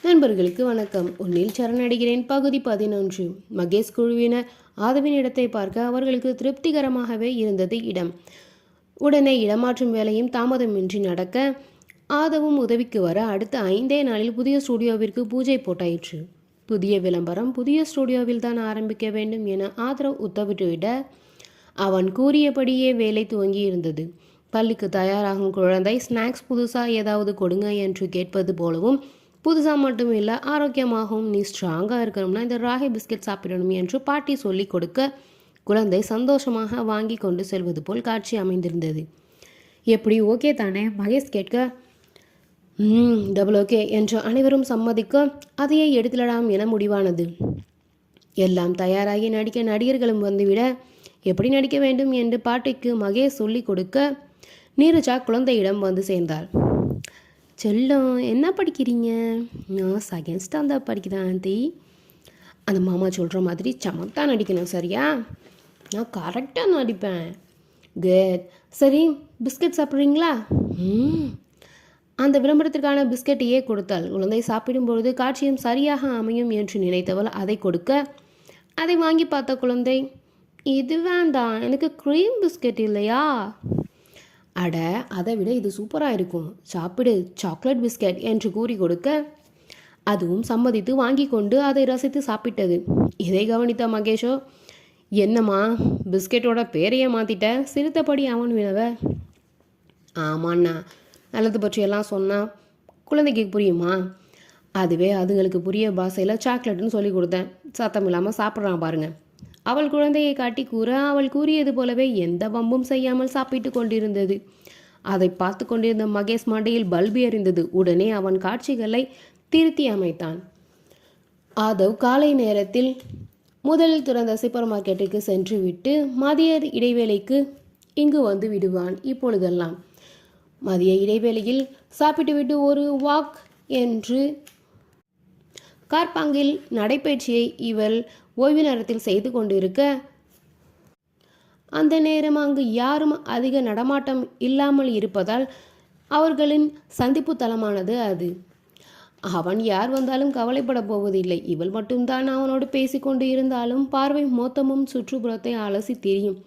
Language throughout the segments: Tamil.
நண்பர்களுக்கு வணக்கம். உன்னில் சரணடைகிறேன். பகுதி 11. மகேஷ் குழுவினர் ஆதவின் இடத்தை பார்க்க அவர்களுக்கு திருப்திகரமாகவே இருந்தது இடம். உடனே இடமாற்றும் வேலையும் தாமதமின்றி நடக்க ஆதவும் உதவிக்கு வர அடுத்த 5 நாளில் புதிய ஸ்டுடியோவிற்கு பூஜை போட்டாயிற்று. புதிய விளம்பரம் புதிய ஸ்டுடியோவில் தான் ஆரம்பிக்க வேண்டும் என ஆதரவு உத்தரவிட்டுவிட அவன் கூறியபடியே வேலை துவங்கி இருந்தது. பள்ளிக்கு தயாராகும் குழந்தை ஸ்நாக்ஸ் புதுசாக ஏதாவது கொடுங்க என்று கேட்பது போலவும், புதுசாக மட்டும் இல்லை ஆரோக்கியமாகவும் நீ ஸ்ட்ராங்காக இருக்கணும்னா இந்த ராகி பிஸ்கெட் சாப்பிடணும் என்று பாட்டி சொல்லி கொடுக்க குழந்தை சந்தோஷமாக வாங்கி கொண்டு செல்வது போல் காட்சி அமைந்திருந்தது. எப்படி ஓகே தானே? மகேஷ் கேட்க டபுள் ஓகே என்று அனைவரும் சம்மதிக்க அதையே எடுத்துடலாம் என முடிவானது. எல்லாம் தயாராகி நடிக்க நடிகர்களும் வந்துவிட எப்படி நடிக்க வேண்டும் என்று பாட்டிக்கு மகேஷ் சொல்லி கொடுக்க நீரஜா குழந்தையிடம் வந்து சேர்ந்தாள். செல்லம், என்ன படிக்கிறீங்க? நான் செகண்ட் ஸ்டாண்டர்ட் படிக்கிறேன் ஆண்டி. அந்த மாமா சொல்கிற மாதிரி சமத்தான் நடிக்கணும், சரியா? நான் கரெக்டாக நடிப்பேன். குட். சரி, பிஸ்கட் சாப்பிட்றீங்களா? அந்த விளம்பரத்திற்கான பிஸ்கட்டையே கொடுத்தாள். குழந்தை சாப்பிடும்பொழுது காட்சியும் சரியாக அமையும் என்று நினைத்தவள் அதை கொடுக்க அதை வாங்கி பார்த்த குழந்தை, இது வேண்டாம், எனக்கு க்ரீம் பிஸ்கட் இல்லையா? அட, அதை விட இது சூப்பராக இருக்கும், சாப்பிடு, சாக்லேட் பிஸ்கட் என்று கூறி கொடுக்க அதுவும் சம்மதித்து வாங்கி கொண்டு அதை ரசித்து சாப்பிட்டது. இதை கவனித்த மகேஷோ, என்னம்மா பிஸ்கெட்டோட பேரையே மாற்றிட்ட? சிரித்தபடி அவன் வினவ, ஆமாண்ணா, நல்லது பற்றியெல்லாம் சொன்னால் குழந்தைக்கு புரியுமா? அதுவே அதுங்களுக்கு புரிய பாஷையில் சாக்லேட்டுன்னு சொல்லி கொடுத்தேன். சத்தம் இல்லாமல் சாப்பிட்றான் பாருங்க. அவள் குழந்தையை காட்டி கூற அவள் கூறியது போலவே எந்த வம்பும் செய்யாமல் சாப்பிட்டு கொண்டிருந்தது. அதை பார்த்து கொண்டிருந்த மகேஷ் மண்டையில் பல்பு எறிந்தது. உடனே அவன் காட்சிகளை திருத்தி அமைத்தான். ஆதவ் காலை நேரத்தில் முதலில் திறந்த சூப்பர் மார்க்கெட்டுக்கு சென்று விட்டு மதிய இடைவேளைக்கு இங்கு வந்து விடுவான். இப்பொழுதெல்லாம் மதிய இடைவேளையில் சாப்பிட்டுவிட்டு ஒரு வாக் என்று கார்பாங்கில் நடைபயிற்சியை இவள் ஓய்வு நேரத்தில் செய்து கொண்டிருக்க, அந்த நேரம் அங்கு யாரும் அதிக நடமாட்டம் இல்லாமல் இருப்பதால் அவர்களின் சந்திப்பு தலமானது அது. அவன் யார் வந்தாலும் கவலைப்பட போவதில்லை. இவள் மட்டும்தான் அவனோடு பேசிக்கொண்டு இருந்தாலும் பார்வை மொத்தமும் சுற்றுப்புறத்தை அலசி தெரியும்.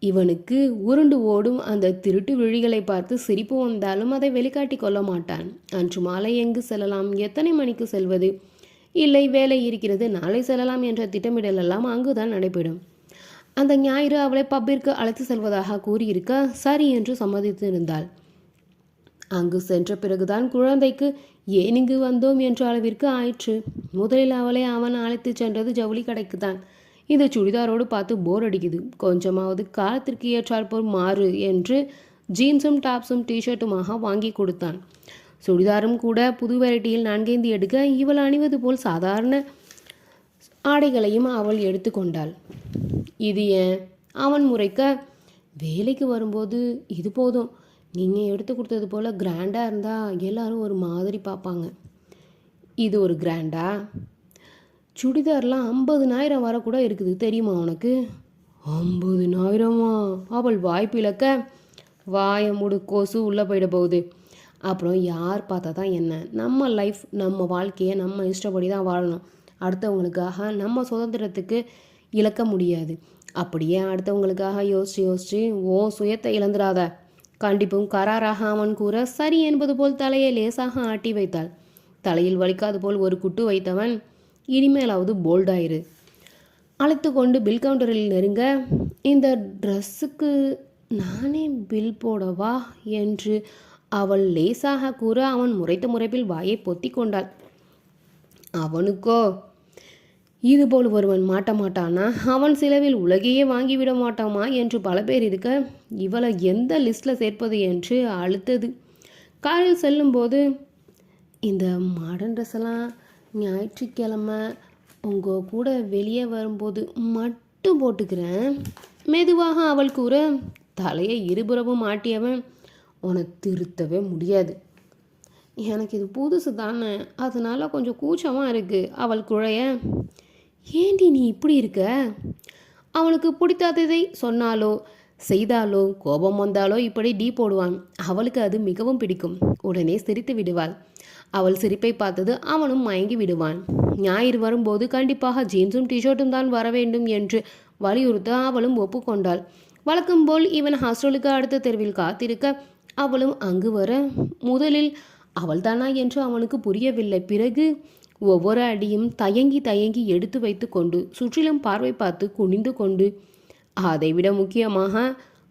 இவனுக்கு உருண்டு ஓடும் அந்த திருட்டு விழிகளை பார்த்து சிரிப்பு வந்தாலும் அதை வெளிக்காட்டி கொள்ள மாட்டான். அன்று மாலை எங்கு செல்லலாம், எத்தனை மணிக்கு செல்வது, இல்லை வேலை இருக்கிறது நாளை செல்லலாம் என்ற திட்டமிடலெல்லாம் அங்குதான் நடைபெறும். அந்த ஞாயிறு அவளை பப்பிற்கு அழைத்து செல்வதாக கூறியிருக்க சரி என்று சம்மதித்து இருந்தாள். அங்கு சென்ற பிறகுதான் குழந்தைக்கு ஏன் இங்கு வந்தோம் என்ற அளவிற்கு ஆயிற்று. முதலில் அவளை அவன் அழைத்து சென்றது ஜவுளி கடைக்கு தான். இந்த சுடிதாரோடு பார்த்து போர் அடிக்குது, கொஞ்சமாவது காலத்திற்கு ஏற்றாற்போல் மாறு என்று ஜீன்ஸும் டாப்ஸும் டிஷர்ட்டுமாக வாங்கி கொடுத்தான். சுடிதாரும் கூட புது வெரைட்டியில் 4 எடுக்க இவள் அணிவது போல் சாதாரண ஆடைகளையும் அவள் எடுத்துக்கொண்டாள். இது ஏன்? அவன் முறைக்க, வேலைக்கு வரும்போது இது போதும், நீங்கள் எடுத்து கொடுத்தது போல் கிராண்டாக இருந்தால் எல்லாரும் ஒரு மாதிரி பார்ப்பாங்க. இது ஒரு கிராண்டா? சுடிதார்லாம் 50,000 வர கூட இருக்குது, தெரியுமா உனக்கு? 50,000? அவள் வாய்ப்பிழக்க, வாய மூடு, கொசு உள்ளே போயிட போகுது. அப்புறம் யார் பார்த்தா தான் என்ன? நம்ம லைஃப், நம்ம வாழ்க்கையை நம்ம இஷ்டப்படி தான் வாழணும். அடுத்தவங்களுக்காக நம்ம சுதந்திரத்துக்கு இழக்க முடியாது. அப்படியே அடுத்தவங்களுக்காக யோசித்து சுயத்தை இழந்துடாத. கண்டிப்பும் கராராக அவன் கூற சரி என்பது போல் தலையை லேசாக ஆட்டி வைத்தாள். தலையில் வலிக்காது போல் ஒரு குட்டு வைத்தவன், இனிமேலாவது போல்டாயிரு. அழைத்து கொண்டு பில் கவுண்டரில் நெருங்க, இந்த ட்ரெஸ்ஸுக்கு நானே பில் போடவா என்று அவள் லேசாக கூற அவன் முறைத்த முறைப்பில் வாயை பொத்தி கொண்டாள். அவனுக்கோ இதுபோல் ஒருவன் மாட்ட மாட்டானா? அவன் செலவில் உலகையே வாங்கிவிட மாட்டாமா என்று பல பேர் இருக்க இவளை எந்த லிஸ்டில் சேர்ப்பது என்று அழுத்தது. காரில் செல்லும்போது, இந்த மாடர்ன் ட்ரெஸ்ஸெல்லாம் ஞாயிற்றுக்கிழமை உங்கள் கூட வெளியே வரும்போது மட்டும் போட்டுக்கிறேன் மெதுவாக அவள் கூற தலையை இருபுறமும் மாட்டியவன், உன்னை திருத்தவே முடியாது. எனக்கு இது புதுசு தானே, அதனால கொஞ்சம் கூச்சமாக இருக்குது. அவள் குழைய, ஏண்டி நீ இப்படி இருக்க? அவனுக்கு பிடிக்காததை சொன்னாலோ செய்தாலோ கோபம் வந்தாலோ இப்படி டீ போடுவான். அவளுக்கு அது மிகவும் பிடிக்கும். உடனே சிரித்து விடுவாள். அவள் சிரிப்பை பார்த்தது அவனும் மயங்கி விடுவான். ஞாயிறு வரும்போது கண்டிப்பாக ஜீன்ஸும் டிஷர்ட்டும் தான் வர வேண்டும் என்று வலியுறுத்த அவளும் ஒப்புக்கொண்டாள். வழக்கம் போல் இவன் ஹாஸ்டலுக்கு அடுத்த தெருவில் காத்திருக்க அவளும் அங்கு வர முதலில் அவள்தானா என்று அவனுக்கு புரியவில்லை. பிறகு ஒவ்வொரு அடியும் தயங்கி தயங்கி எடுத்து வைத்து கொண்டு சுற்றிலும் பார்வை பார்த்து குனிந்து கொண்டு, அதைவிட முக்கியமாக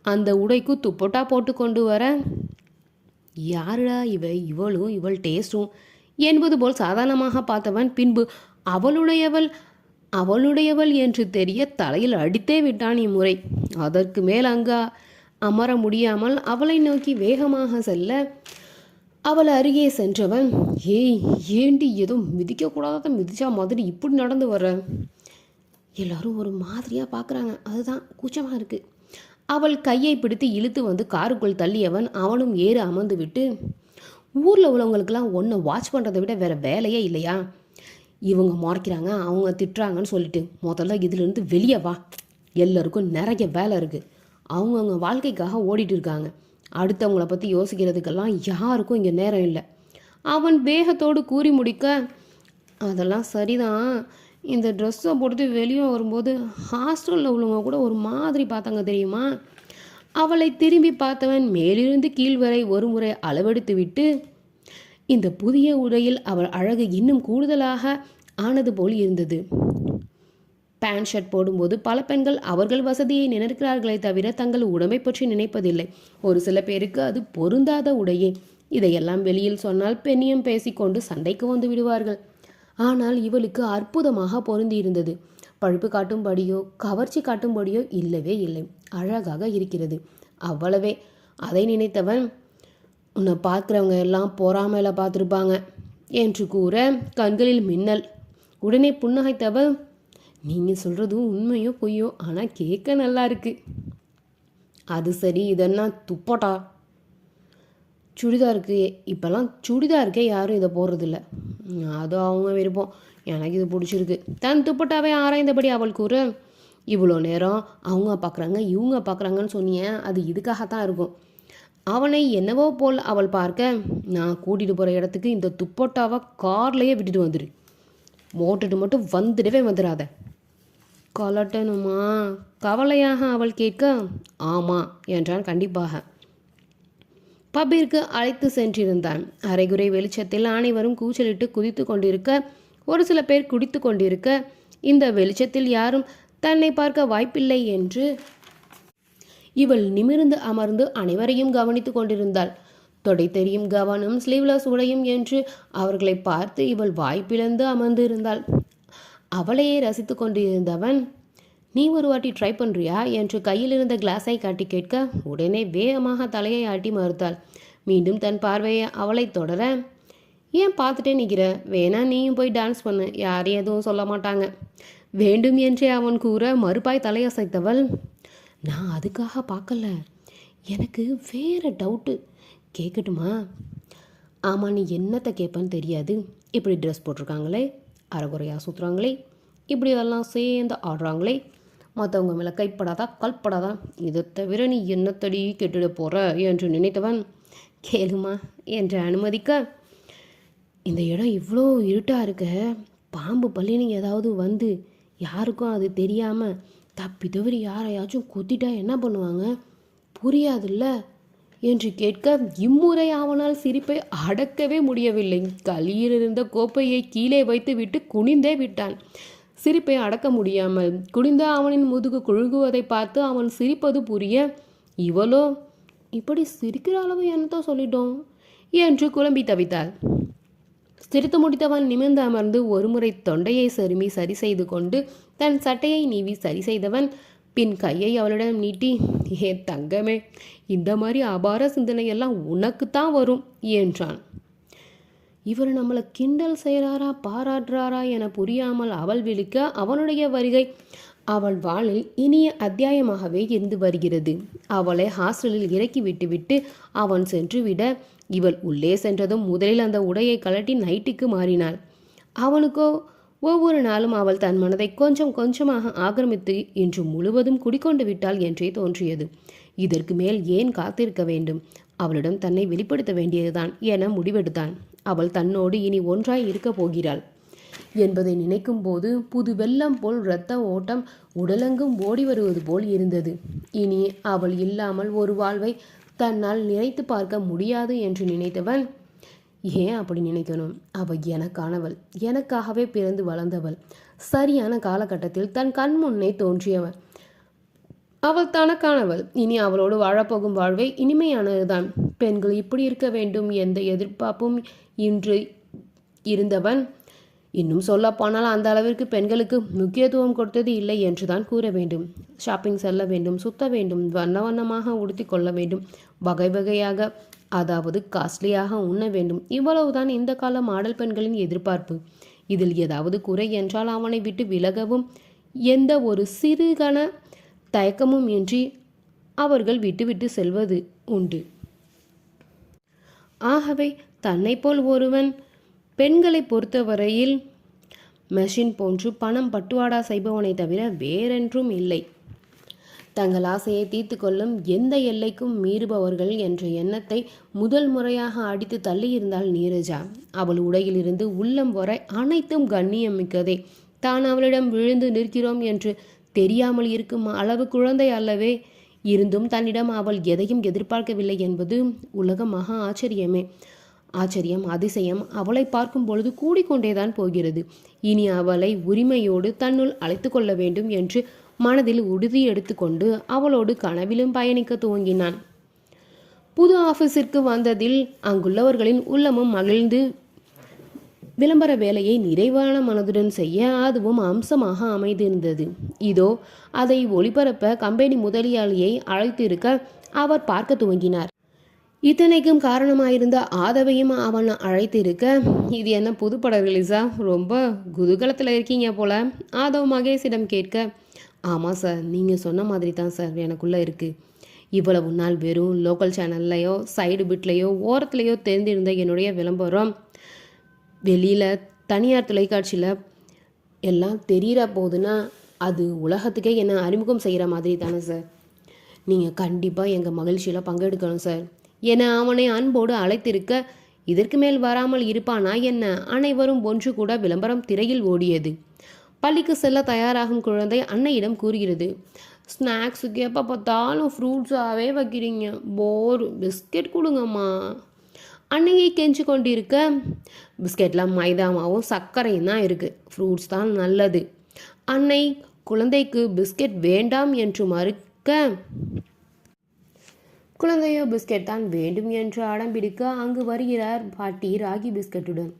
அந்த உடைக்கு துப்பட்டா போட்டு கொண்டு வர, யாருடா இவளும் இவள் டேஸ்டும் என்பது போல் சாதாரணமாக பார்த்தவன் பின்பு அவளுடையவள் என்று தெரிய தலையில் அடித்தே விட்டான் இம்முறை. அதற்கு மேல் அங்கு அமர முடியாமல் அவளை நோக்கி வேகமாக செல்ல அவள் அருகே சென்றவன், ஏய் ஏண்டி ஏதோ மிதிக்கக்கூடாத மிதிச்சா மாதிரி இப்படி நடந்து வர? எல்லாரும் ஒரு மாதிரியாக பார்க்குறாங்க, அதுதான் கூச்சமாக இருக்குது. அவள் கையை பிடித்து இழுத்து வந்து காருக்குள் தள்ளியவன் அவனும் ஏறு அமர்ந்து விட்டு, ஊரில் உள்ளவங்களுக்கெல்லாம் ஒன்றை வாட்ச் பண்ணுறதை விட வேறு வேலையே இல்லையா? இவங்க முறைக்கிறாங்க, அவங்க திட்டுறாங்கன்னு சொல்லிட்டு முதல்ல இதிலிருந்து வெளியே வா. எல்லோருக்கும் நிறைய வேலை இருக்குது, அவங்கவுங்க வாழ்க்கைக்காக ஓடிட்டு இருக்காங்க. அடுத்தவங்கள பற்றி யோசிக்கிறதுக்கெல்லாம் யாருக்கும் இங்கே நேரம் இல்லை. அவன் வேகத்தோடு கூறி முடிக்க, அதெல்லாம் சரிதான், இந்த ட்ரெஸ்ஸை போட்டு வெளியே வரும்போது ஹாஸ்டலில் உள்ளவங்க கூட ஒரு மாதிரி பார்த்தாங்க தெரியுமா? அவளை திரும்பி பார்த்தவன் மேலிருந்து கீழ் வரை ஒரு முறை அளவெடுத்து விட்டு, இந்த புதிய உடையில் அவள் அழகு இன்னும் கூடுதலாக ஆனது போல் இருந்தது. பேண்ட் ஷர்ட் போடும்போது பல பெண்கள் அவர்கள் வசதியை நினைக்கிறார்களே தவிர தங்கள் உடம்பை பற்றி நினைப்பதில்லை. ஒரு சில பேருக்கு அது பொருந்தாத உடையே. இதையெல்லாம் வெளியில் சொன்னால் பெண்ணியம் பேசிக்கொண்டு சண்டைக்கு வந்து விடுவார்கள். ஆனால் இவளுக்கு அற்புதமாக பொருந்தி இருந்தது. பழுப்பு காட்டும்படியோ கவர்ச்சி காட்டும்படியோ இல்லவே இல்லை, அழகாக இருக்கிறது, அவ்வளவே. அதை நினைத்தவன், உன்னை பார்க்குறவங்க எல்லாம் பொறாமையில் பார்த்துருப்பாங்க என்று கூற கண்களில் மின்னல். உடனே புன்னகைத்தவள், நீங்கள் சொல்கிறதும் உண்மையோ பொய்யோ, ஆனால் கேட்க நல்லா இருக்கு. அது சரி, இதெல்லாம் துப்பட்டா சுடிதாருக்கு, இப்போல்லாம் சுடிதாருக்கே யாரும் இதை போடுறதில்ல, அது அவங்க விருப்பம், எனக்கு இது பிடிச்சிருக்கு. தன் துப்பட்டாவை ஆராய்ந்தபடி அவள் கூற, இவ்வளோ நேரம் அவங்க பார்க்குறாங்க இவங்க பார்க்குறாங்கன்னு சொன்னிய, அது இதுக்காகத்தான் இருக்கும். அவனை என்னவோ போல் அவள் பார்க்க, நான் கூட்டிகிட்டு போகிற இடத்துக்கு இந்த துப்பட்டாவை கார்லேயே விட்டுட்டு வந்துடு, மோட்டுட்டு மட்டும் வந்துடவே வந்துடாத. கலட்டணுமா? கவலையாக அவள் கேட்க, ஆமாம் என்றான் கண்டிப்பாக. பப்பிற்கு அழைத்து சென்றிருந்தான். அரைகுறை வெளிச்சத்தில் அனைவரும் கூச்சலிட்டு குதித்து கொண்டிருக்க, ஒரு சில பேர் குடித்து கொண்டிருக்க, இந்த வெளிச்சத்தில் யாரும் தன்னை பார்க்க வாய்ப்பில்லை என்று இவள் நிமிர்ந்து அமர்ந்து அனைவரையும் கவனித்து கொண்டிருந்தாள். தொடை தெரியும் கவனம், ஸ்லீவ்லெஸ் உடையும் என்று அவர்களை பார்த்து இவள் வாய்ப்பிழந்து அமர்ந்து இருந்தாள். அவளையே ரசித்து கொண்டிருந்தவன், நீ ஒரு வாட்டி ட்ரை பண்ணுறியா என்று கையில் இருந்த கிளாஸை காட்டி கேட்க, உடனே வேகமாக தலையை ஆட்டி மறுத்தாள். மீண்டும் தன் பார்வையை அவளை தொடர, ஏன் பார்த்துட்டே நிற்கிற, வேணா நீயும் போய் டான்ஸ் பண்ணு, யாரையும் எதுவும் சொல்ல மாட்டாங்க வேண்டும் என்றே அவன் கூற மறுபாய் தலையசைத்தவள், நான் அதுக்காக பார்க்கல, எனக்கு வேறு டவுட்டு, கேட்கட்டுமா? ஆமாம், நீ என்னத்தை கேட்பன்னு தெரியாது, இப்படி ட்ரெஸ் போட்டிருக்காங்களே, அரைகுறையாக சுற்றுறாங்களே, இப்படி எல்லாம் சேர்ந்து ஆடுறாங்களே, மற்றவங்க மேலே கைப்படாதா கல்படாதா, இதை தவிர நீ என்னத்தடி கெட்டுட போகிற என்று நினைத்தவன், கேளுமா என்று அனுமதிக்க, இந்த இடம் இவ்வளோ இருட்டாக இருக்க, பாம்பு பள்ளின்னு ஏதாவது வந்து யாருக்கும் அது தெரியாமல் தப்பி தவிர யாரையாச்சும் கொத்திட்டா என்ன பண்ணுவாங்க, புரியாதுல்ல என்று கேட்க, இம்முறை அவனால் சிரிப்பை அடக்கவே முடியவில்லை. களியில் இருந்த கோப்பையை கீழே வைத்து விட்டு குனிந்தே விட்டான். சிரிப்பை அடக்க முடியாமல் குனிந்த அவனின் முதுகு குழுகுவதை பார்த்து அவன் சிரிப்பது புரிய, இவளோ இப்படி சிரிக்கிற அளவு என்னத்தான் சொல்லிட்டோம் என்று குழம்பி தவித்தாள். சிரித்து முடித்தவன் நிமிர்ந்து அமர்ந்து ஒருமுறை தொண்டையை சருமி சரி செய்து கொண்டு தன் சட்டையை நீவி சரி செய்தவன் பின் கையை அவளிடம் நீட்டி, ஏ தங்கமே, இந்த மாதிரி அபார சிந்தனையெல்லாம் உனக்குத்தான் வரும் என்றான். இவர் நம்மளை கிண்டல் செய்கிறாரா பாராட்டுறாரா என புரியாமல் அவள் விழிக்க, அவனுடைய வருகை அவள் வாழ்வில் இனிய அத்தியாயமாகவே இருந்து வருகிறது. அவளை ஹாஸ்டலில் இறக்கி விட்டுவிட்டு அவன் சென்று விட, இவள் உள்ளே சென்றதும் முதலில் அந்த உடையை கழட்டி நைட்டுக்கு மாறினாள். அவனுக்கோ ஒவ்வொரு நாளும் அவள் தன் மனதை கொஞ்சம் கொஞ்சமாக ஆக்கிரமித்து இன்று முழுவதும் குடிக்கொண்டு விட்டாள் என்றே தோன்றியது. இதற்கு மேல் ஏன் காத்திருக்க வேண்டும், அவளிடம் தன்னை வெளிப்படுத்த வேண்டியதுதான் என முடிவெடுத்தான். அவள் தன்னோடு இனி ஒன்றாய் இருக்கப் போகிறாள் என்பதை நினைக்கும் போது புது வெள்ளம் போல் இரத்த ஓட்டம் உடலெங்கும் ஓடி வருவது போல் இருந்தது. இனி அவள் இல்லாமல் ஒரு வாழ்வை தன்னால் நினைத்து பார்க்க முடியாது என்று நினைத்தவன், ஏன் அப்படி நினைக்கணும்? அவள் எனக்கானவள், எனக்காகவே பிறந்து வளர்ந்தவள், சரியான காலகட்டத்தில் தன் கண் முன்னே தோன்றியவள். அவள் தனக்கானவள். இனி அவளோடு வாழப்போகும் வாழ்வை இனிமையானதுதான். பெண்கள் இப்படி இருக்க வேண்டும் எந்த எதிர்பார்ப்பும் இன்று இருந்தவன் இன்னும் சொல்லப்போனால் அந்த அளவிற்கு பெண்களுக்கு முக்கியத்துவம் கொடுத்தது இல்லை என்றுதான் கூற வேண்டும். ஷாப்பிங் செல்ல வேண்டும், சுத்த வேண்டும், வண்ண வண்ணமாக உடுத்தி கொள்ள வேண்டும், வகை வகையாக, அதாவது காஸ்ட்லியாக உண்ண வேண்டும். இவ்வளவுதான் இந்த கால மாடல் பெண்களின் எதிர்பார்ப்பு. இதில் ஏதாவது குறை என்றால் அவனை விட்டு விலகவும் எந்த ஒரு சிறுகன தயக்கமும் இன்றி அவர்கள் விட்டுவிட்டு செல்வது உண்டு. ஆகவே தன்னை போல் ஒருவன் பெண்களை பொறுத்தவரையில் மெஷின் போன்று பணம் பட்டுவாடா செய்பவனை தவிர வேறென்றும் இல்லை. தங்கள் ஆசையை தீர்த்து கொள்ளும் எந்த எல்லைக்கும் மீறுபவர்கள் என்ற எண்ணத்தை முதல் முறையாக அடித்து தள்ளியிருந்தாள் நீரஜா. அவள் உடையிலிருந்து உள்ளம் வரை அனைத்தும் கண்ணியம் மிக்கதே. தான் அவளிடம் விழுந்து நிற்கிறோம் என்று தெரியாமல் இருக்கும் அளவு குழந்தை அல்லவே. இருந்தும் தன்னிடம் அவள் எதையும் எதிர்பார்க்கவில்லை என்பது உலக மகா ஆச்சரியமே. ஆச்சரியம், அதிசயம் அவளை பார்க்கும் பொழுது கூடிக்கொண்டேதான் போகிறது. இனி அவளை உரிமையோடு தன்னுள் அழைத்து கொள்ள வேண்டும் என்று மனதில் உறுதி எடுத்துக்கொண்டு அவளோடு கனவிலும் பயணிக்க துவங்கினான். புது ஆபீஸிற்கு வந்ததில் அங்குள்ளவர்களின் உள்ளமும் மகிழ்ந்து விளம்பர வேலையை நிறைவான மனதுடன் செய்ய அதுவும் அம்சமாக அமைந்திருந்தது. இதோ அதை ஒளிபரப்ப கம்பெனி முதலியாளியை அழைத்திருக்க அவர் பார்க்க துவங்கினார். இத்தனைக்கும் காரணமாயிருந்த ஆதவையும் அவன் அழைத்திருக்க, இது என்ன புதுப்பட ரிலீஸா? ரொம்ப குதூகலத்தில் இருக்கீங்க போல ஆதவ் மகேஷிடம் கேட்க, ஆமாம் சார், நீங்கள் சொன்ன மாதிரி தான் சார் எனக்குள்ளே இருக்குது. இவ்வளவு நாள் வெறும் லோக்கல் சேனல்லையோ சைடு பிட்லையோ ஓரத்துலையோ தெரிந்திருந்த என்னுடைய விளம்பரம் வெளியில் தனியார் தொலைக்காட்சியில் எல்லாம் தெரிகிற போதுன்னா அது உலகத்துக்கே என்னை அறிமுகம் செய்கிற மாதிரி தானே சார். நீங்கள் கண்டிப்பாக எங்கள் மகிழ்ச்சியில் பங்கெடுக்கணும் சார் என அவனை அன்போடு அழைத்திருக்க, இதற்கு மேல் வராமல் இருப்பானா என்ன? அனைவரும் ஒன்று கூட விளம்பரம் திரையில் ஓடியது. பள்ளிக்கு செல்ல தயாராகும் குழந்தை அன்னையிடம் கூறுகிறது, ஸ்நாக்ஸுக்கு எப்போ பார்த்தாலும் ஃப்ரூட்ஸாகவே வைக்கிறீங்க, போர், பிஸ்கெட் கொடுங்கம்மா. அன்னையை கெஞ்சு கொண்டிருக்க, பிஸ்கெட்லாம் மைதாமாவும் சர்க்கரையும் தான் இருக்குது, ஃப்ரூட்ஸ் தான் நல்லது. அன்னை குழந்தைக்கு பிஸ்கெட் வேண்டாம் என்று மறுக்க, குழந்தையோ பிஸ்கெட் தான் வேண்டும் என்று அடம்பிடிக்க அங்கு வருகிறார் பாட்டி ராகி பிஸ்கெட்டுடன்.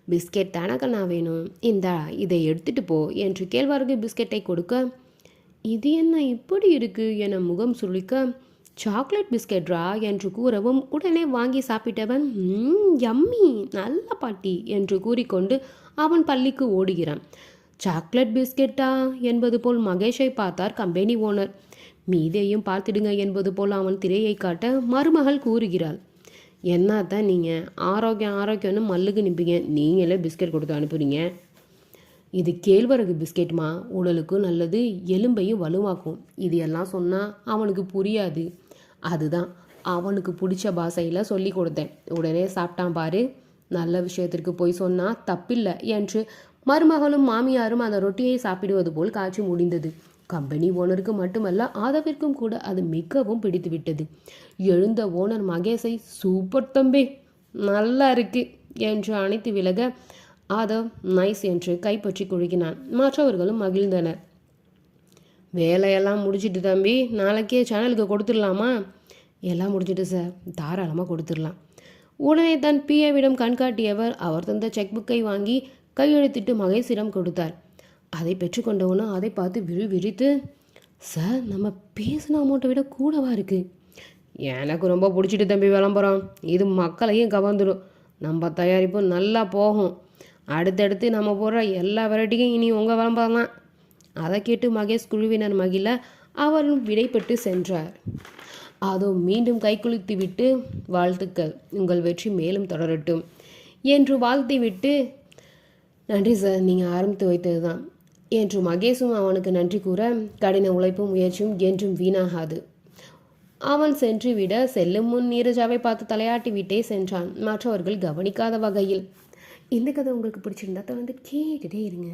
பிஸ்கெட் தானக்கண்ணா வேணும், இதை எடுத்துட்டு போ என்று கேழ்வரகு பிஸ்கெட்டை கொடுக்க, இது என்ன இப்படி இருக்கு என முகம் சுளிக்க, சாக்லேட் பிஸ்கெட்ரா என்று கூறவும் உடனே வாங்கி சாப்பிட்டவன், யம்மி, நல்ல பாட்டி என்று கூறிக்கொண்டு அவன் பள்ளிக்கு ஓடுகிறான். சாக்லேட் பிஸ்கெட்டா என்பது போல் மகேஷை பார்த்தார் கம்பெனி ஓனர். மீதையும் பார்த்துடுங்க என்பது போல் அவன் திரையை காட்ட மருமகள் கூறுகிறாள், என்னத்தான் நீங்கள் ஆரோக்கியம்னு மல்லுக்கு நிற்பீங்க, நீங்களே பிஸ்கெட் கொடுத்து அனுப்புறீங்க. இது கேழ்வரகு பிஸ்கெட்மா, உடலுக்கும் நல்லது, எலும்பையும் வலுவாக்கும். இது எல்லாம் சொன்னால் அவனுக்கு புரியாது, அதுதான் அவனுக்கு பிடிச்ச பாஷையில் சொல்லி கொடுத்தேன், உடனே சாப்பிட்டான் பாரு. நல்ல விஷயத்திற்கு போய் சொன்னால் தப்பில்லை என்று மருமகளும் மாமியாரும் அந்த ரொட்டியை சாப்பிடுவது போல் காட்சி முடிந்தது. கம்பெனி ஓனருக்கு மட்டுமல்ல, ஆதவிற்கும் கூட அது மிகவும் பிடித்து விட்டது. எழுந்த ஓனர் மகேஷை, சூப்பர் தம்பி, நல்லா இருக்கு என்று அணைத்து விலக, ஆதவ் நைஸ் என்று கைப்பற்றி குழுகினான். மற்றவர்களும் மகிழ்ந்தனர். வேலையெல்லாம் முடிச்சிட்டு தம்பி, நாளைக்கே சேனலுக்கு கொடுத்துடலாமா? எல்லாம் முடிச்சிட்டு சார், தாராளமாக கொடுத்துடலாம். உடனே தன் பிஏவிடம் கண்காட்டியவர் அவர் தந்த செக் புக்கை வாங்கி கையெழுத்திட்டு மகேஷிடம் கொடுத்தார். அதை பெற்றுக்கொண்டவனும் அதை பார்த்து விழித்து, சார், நம்ம பேசின அமௌண்ட்டை விட கூடவா இருக்குது? எனக்கு ரொம்ப பிடிச்சிட்டு தம்பி விளம்பரம், இது மக்களையும் கவர்ந்துடும், நம்ம தயாரிப்பு நல்லா போகும், அடுத்தடுத்து நம்ம போடுற எல்லா வெரைட்டிக்கும் இனி உங்கள் விளம்பரம் தான். அதை கேட்டு மகேஷ் குழுவினர் மகிழ அவரும் விடைபெற்று சென்றார். அதோ மீண்டும் கைக்குளித்து விட்டு, வாழ்த்துக்கள், உங்கள் வெற்றி மேலும் தொடரட்டும் என்று வாழ்த்தி விட்டு, நன்றி சார், நீங்கள் ஆரம்பித்து வைத்தது தான் என்று மகேஷும் அவனுக்கு நன்றி கூற, கடின உழைப்பும் முயற்சியும் என்றும் வீணாகாது, அவன் சென்றுவிட செல்லும் முன் நீரஜாவை பார்த்து தலையாட்டி விட்டே சென்றான், மற்றவர்கள் கவனிக்காத வகையில். இந்த கதை உங்களுக்கு பிடிச்சிருந்தா தொடர்ந்து கேட்டுட்டே இருங்க.